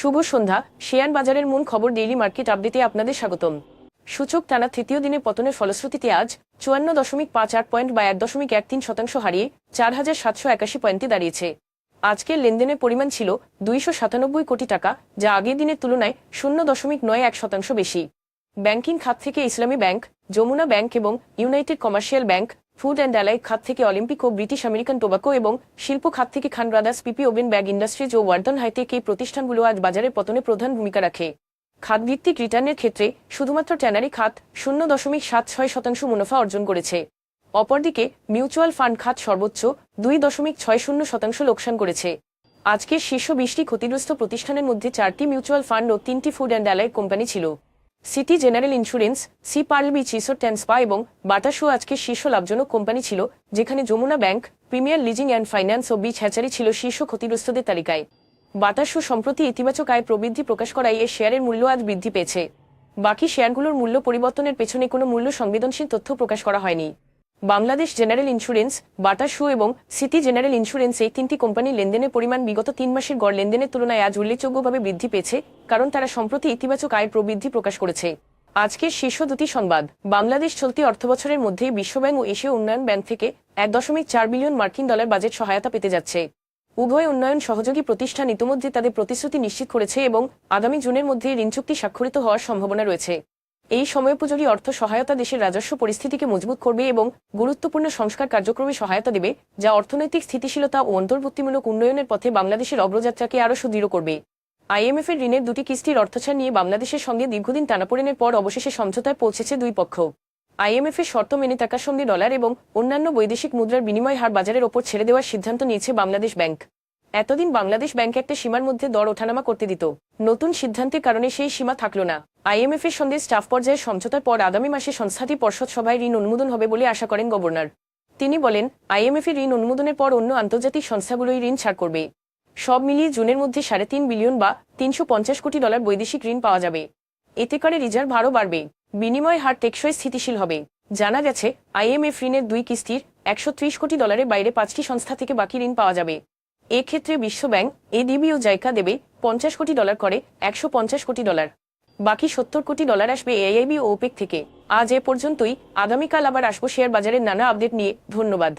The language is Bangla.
শুভ সন্ধ্যা। শেয়ার বাজারের মূল খবর ডেইলি মার্কেট আপডেটে আপনাদের স্বাগতম। সূচক টানা তৃতীয় দিনে পতনের ফলশ্রুতিতে আজ 54.58 পয়েন্ট বা 1.13% হারিয়ে 4,781 পয়েন্টে দাঁড়িয়েছে। আজকের লেনদেনের পরিমাণ ছিল 297 কোটি টাকা, যা আগের দিনের তুলনায় 0.91% বেশি। ব্যাংকিং খাত থেকে ইসলামী ব্যাংক, যমুনা ব্যাংক এবং United commercial bank, food and ally খাত থেকে অলিম্পিক ও ব্রিটিশ আমেরিকান টোবাকো এবং শিল্প খাত থেকে খান ব্রাদার্স, পিপি ওভেন ব্যাগ ইন্ডাস্ট্রিজ ও ওয়ার্দন হাইটেক এই প্রতিষ্ঠানগুলো আজ বাজারের পতনে প্রধান ভূমিকা রাখে। খাতভিত্তিক রিটার্নের ক্ষেত্রে শুধুমাত্র ট্যানারি খাত 0.76% মুনাফা অর্জন করেছে। অপরদিকে মিউচুয়াল ফান্ড খাত সর্বোচ্চ 2.60% লোকসান করেছে। আজকের শীর্ষ 20টি ক্ষতিগ্রস্ত প্রতিষ্ঠানের মধ্যে 4টি মিউচুয়াল ফান্ড ও 3টি ফুড অ্যান্ড অ্যালাই কোম্পানি ছিল। City General Insurance, Sea Pearl Beach Resort and Spa এবং বাটা শু আজকের শীর্ষ লাভজনক কোম্পানি ছিল, যেখানে Jamuna Bank, Premier Leasing and Finance ও বিচ হ্যাচারি ছিল শীর্ষ ক্ষতিগ্রস্তদের তালিকায়। বাটা শু সম্প্রতি ইতিবাচক আয় প্রবৃদ্ধি প্রকাশ করায় এর শেয়ারের মূল্য আজ বৃদ্ধি পেয়েছে। বাকি শেয়ারগুলোর মূল্য পরিবর্তনের পেছনে কোনো মূল্য সংবেদনশীল তথ্য প্রকাশ করা হয়নি। বাংলাদেশ জেনারেল ইন্স্যুরেন্স, বাটা শু এবং সিটি জেনারেল ইন্স্যুরেন্স এই 3টি কোম্পানির লেনদেনের পরিমাণ বিগত 3 মাসের গড় লেনদেনের তুলনায় আজ উল্লেখযোগ্যভাবে বৃদ্ধি পেয়েছে, কারণ তারা সম্প্রতি ইতিবাচক আয় প্রবৃদ্ধি প্রকাশ করেছে। আজকের শীর্ষ দুটি সংবাদ। বাংলাদেশ চলতি অর্থবছরের মধ্যেই বিশ্বব্যাংক ও এশীয় উন্নয়ন ব্যাংক থেকে 1.4 বিলিয়ন মার্কিন ডলার বাজেট সহায়তা পেতে যাচ্ছে। উভয় উন্নয়ন সহযোগী প্রতিষ্ঠান ইতিমধ্যে তাদের প্রতিশ্রুতি নিশ্চিত করেছে এবং আগামী জুনের মধ্যে ঋণ চুক্তি স্বাক্ষরিত হওয়ার সম্ভাবনা রয়েছে। এই সময়োপযোগী অর্থ সহায়তা দেশের রাজস্ব পরিস্থিতিকে মজবুত করবে এবং গুরুত্বপূর্ণ সংস্কার কার্যক্রমে সহায়তা দেবে, যা অর্থনৈতিক স্থিতিশীলতা ও অন্তর্ভুক্তিমূলক উন্নয়নের পথে বাংলাদেশের অগ্রযাত্রাকে আরও সুদৃঢ় করবে। আইএমএফ এর ঋণের দুটি কিস্তির অর্থছাড় নিয়ে বাংলাদেশের সঙ্গে দীর্ঘদিন টানাপোড়েনের পর অবশেষে সমঝোতায় পৌঁছেছে দুই পক্ষ। আইএমএফ এর শর্ত মেনে টাকার সঙ্গে ডলার এবং অন্যান্য বৈদেশিক মুদ্রার বিনিময় হার বাজারের ওপর ছেড়ে দেওয়ার সিদ্ধান্ত নিয়েছে বাংলাদেশ ব্যাংক। এতদিন বাংলাদেশ ব্যাংক একটা সীমার মধ্যে দর ওঠানামা করতে দিত। নতুন সিদ্ধান্তের কারণে সেই সীমা থাকল না। আইএমএফ এর সঙ্গে স্টাফ পর্যায়ের সমঝোতার পর আগামী মাসে সংস্থাটি পর্ষদ সভায় ঋণ অনুমোদন হবে বলে আশা করেন গভর্নর। তিনি বলেন, আইএমএফ এর ঋণ অনুমোদনের পর অন্য আন্তর্জাতিক সংস্থাগুলোই ঋণ ছাড় করবে। সব মিলিয়ে জুনের মধ্যে 3.5 বিলিয়ন বা 350 কোটি ডলার বৈদেশিক ঋণ পাওয়া যাবে। এতে করে রিজার্ভ আরও বাড়বে, বিনিময় হার টেকসই স্থিতিশীল হবে। জানা গেছে, আইএমএফ ঋণের দুই কিস্তির 130 কোটি ডলারের বাইরে 5টি সংস্থা থেকে বাকি ঋণ পাওয়া যাবে। এক্ষেত্রে বিশ্বব্যাংক, এডিবি ও জাইকা দেবে 50 কোটি ডলার করে 150 কোটি ডলার। বাকি 70 কোটি ডলার আসবে এআইবি ও ওপেক থেকে। আজ এ পর্যন্তই। আগামীকাল আবার আসবো শেয়ার বাজারের নানা আপডেট নিয়ে। ধন্যবাদ।